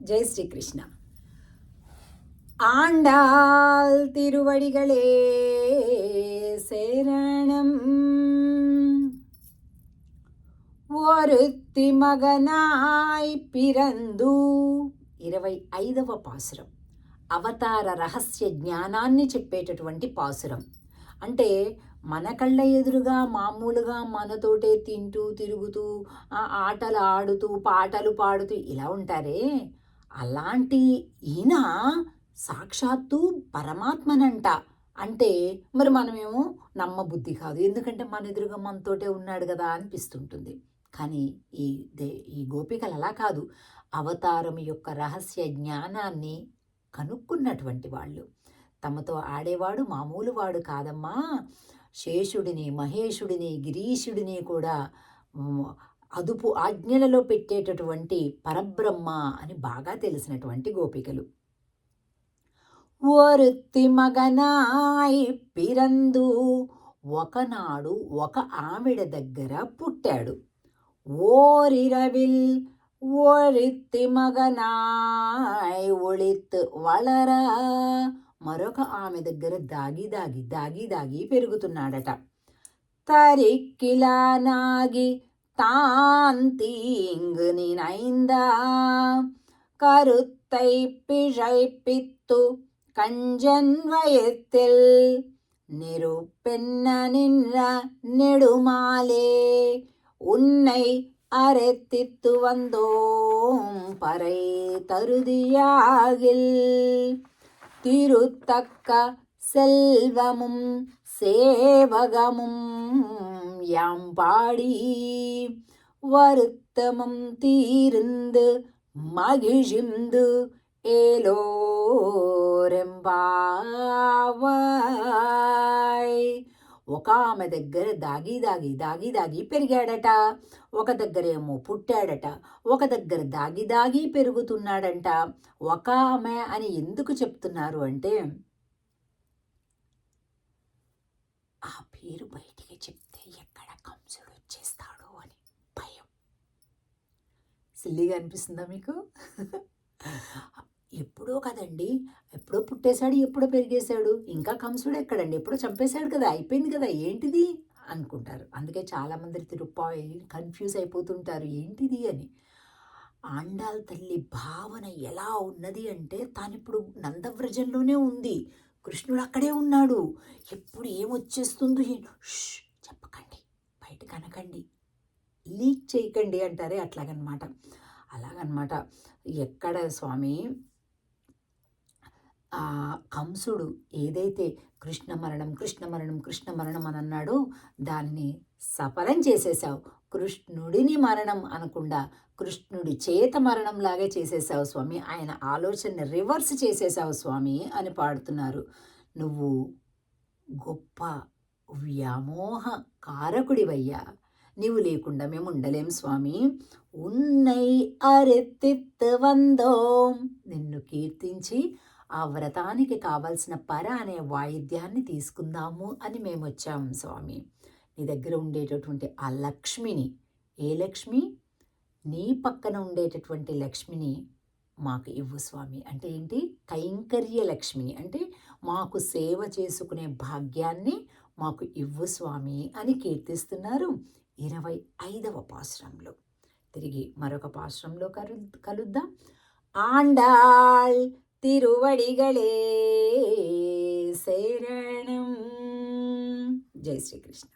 ஜெய் ஸ்ரீ கிருஷ்ணா. ஆண்டாள் திருவடிகளே சேரணம். ஒருத்தி మగనాయ్ పిరందు 25వ పాసురం. అవతార రహస్య జ్ఞానాన్ని చెప్పేటటువంటి పాసురం. అంటే మన కళ్ళ ఎదురుగా మామూలుగా మనతోటే తింటూ తిరుగుతూ ఆటలు ఆడుతూ పాటలు పాడుతూ ఇలా ఉంటారే, అలాంటి ఈయన సాక్షాత్తు పరమాత్మనంట. అంటే మరి మనమేమో నమ్మబుద్ధి కాదు, ఎందుకంటే మన ఎదురుగా మనతోటే ఉన్నాడు కదా అనిపిస్తుంటుంది. కానీ ఈ గోపికలు అలా కాదు, అవతారం యొక్క రహస్య జ్ఞానాన్ని కనుక్కున్నటువంటి వాళ్ళు. తమతో ఆడేవాడు మామూలు వాడు కాదమ్మా, శేషుడిని మహేషుడిని గిరీషుడిని కూడా అదుపు ఆజ్ఞలలో పెట్టేటటువంటి పరబ్రహ్మ అని బాగా తెలిసినటువంటి గోపికలు. ఒరుత్తి మగనాయ్ పిరందు, ఒకనాడు ఒక ఆవిడ దగ్గర పుట్టాడు. ఓరిరవిల్ ఒరిత్తి మగనాయ్ ఒళిత్ వళర, మరొక ఆమె దగ్గర దాగి దాగి దాగి దాగి పెరుగుతున్నాడట. తరిక్కిలా నాగి తాంతీంగ్ నినైందా, కరుత్తై పిழை పిత్తు కంజన్వయத்தில் నిరుపెన్న నిన్న నెడుమాలే, ఉన్నై அரைத்தித்து வந்தோம் பறை தருதியாகில், திருத்தக்க செல்வமும் சேவகமும் யாம் பாடி வருத்தமும் தீர்ந்து மகிழ்ந்து ఏలోరెంబావాయ్. ఒక ఆమె దగ్గర దాగి దాగి దాగి దాగి పెరిగాడట, ఒక దగ్గరేమో పుట్టాడట, ఒక దగ్గర దాగి దాగి పెరుగుతున్నాడంట. ఒక ఆమె అని ఎందుకు చెప్తున్నారు అంటే, ఆ పేరు బయటికి చెప్తే ఎక్కడ కంసుడు వచ్చేస్తాడు అని భయం. సిల్లిగా అనిపిస్తుందా మీకు? ఎప్పుడో కదండి, ఎప్పుడో పుట్టేశాడు, ఎప్పుడో పెరిగేశాడు, ఇంకా కంసుడు ఎక్కడండి, ఎప్పుడో చంపేశాడు కదా, అయిపోయింది కదా, ఏంటిది అనుకుంటారు. అందుకే చాలామంది తిరుప్పాయి కన్ఫ్యూజ్ అయిపోతుంటారు ఏంటిది అని. ఆండాల్ తల్లి భావన ఎలా ఉన్నది అంటే, తానిప్పుడు నందవ్రజంలోనే ఉంది, కృష్ణుడు అక్కడే ఉన్నాడు, ఎప్పుడు ఏమొచ్చేస్తుందో చెప్పకండి, బయటకు అనకండి, లీక్ చేయకండి అంటారే, అలాగనమాట. ఎక్కడ స్వామి కంసుడు ఏదైతే కృష్ణ మరణం కృష్ణ మరణం కృష్ణ మరణం అని అన్నాడో దాన్ని సఫలం చేసేసావు. కృష్ణుడిని మరణం అనకుండా కృష్ణుడి చేత మరణంలాగే చేసేసావు స్వామి, ఆయన ఆలోచనని రివర్స్ చేసేసావు స్వామి అని పాడుతున్నారు. నువ్వు గొప్ప వ్యామోహ కారకుడివయ్యా, నీవు లేకుండా మేము ఉండలేం స్వామి. ఉన్నై అరెత్తిత్ వందోం, నిన్ను కీర్తించి ఆ వ్రతానికి కావలసిన పర అనే వాయిద్యాన్ని తీసుకుందాము అని మేము వచ్చాము స్వామి. నీ దగ్గర ఉండేటటువంటి ఆ లక్ష్మిని, ఏ లక్ష్మి? నీ పక్కన ఉండేటటువంటి లక్ష్మిని మాకు ఇవ్వు స్వామి. అంటే ఏంటి? కైంకర్య లక్ష్మిని, అంటే మాకు సేవ చేసుకునే భాగ్యాన్ని మాకు ఇవ్వు స్వామి అని కీర్తిస్తున్నారు 25వ పాసురంలో. తిరిగి మరొక పాసురంలో కలుద్దాం. ఆండాళ్ తిరువడిగళే శరణం. జై శ్రీకృష్ణ.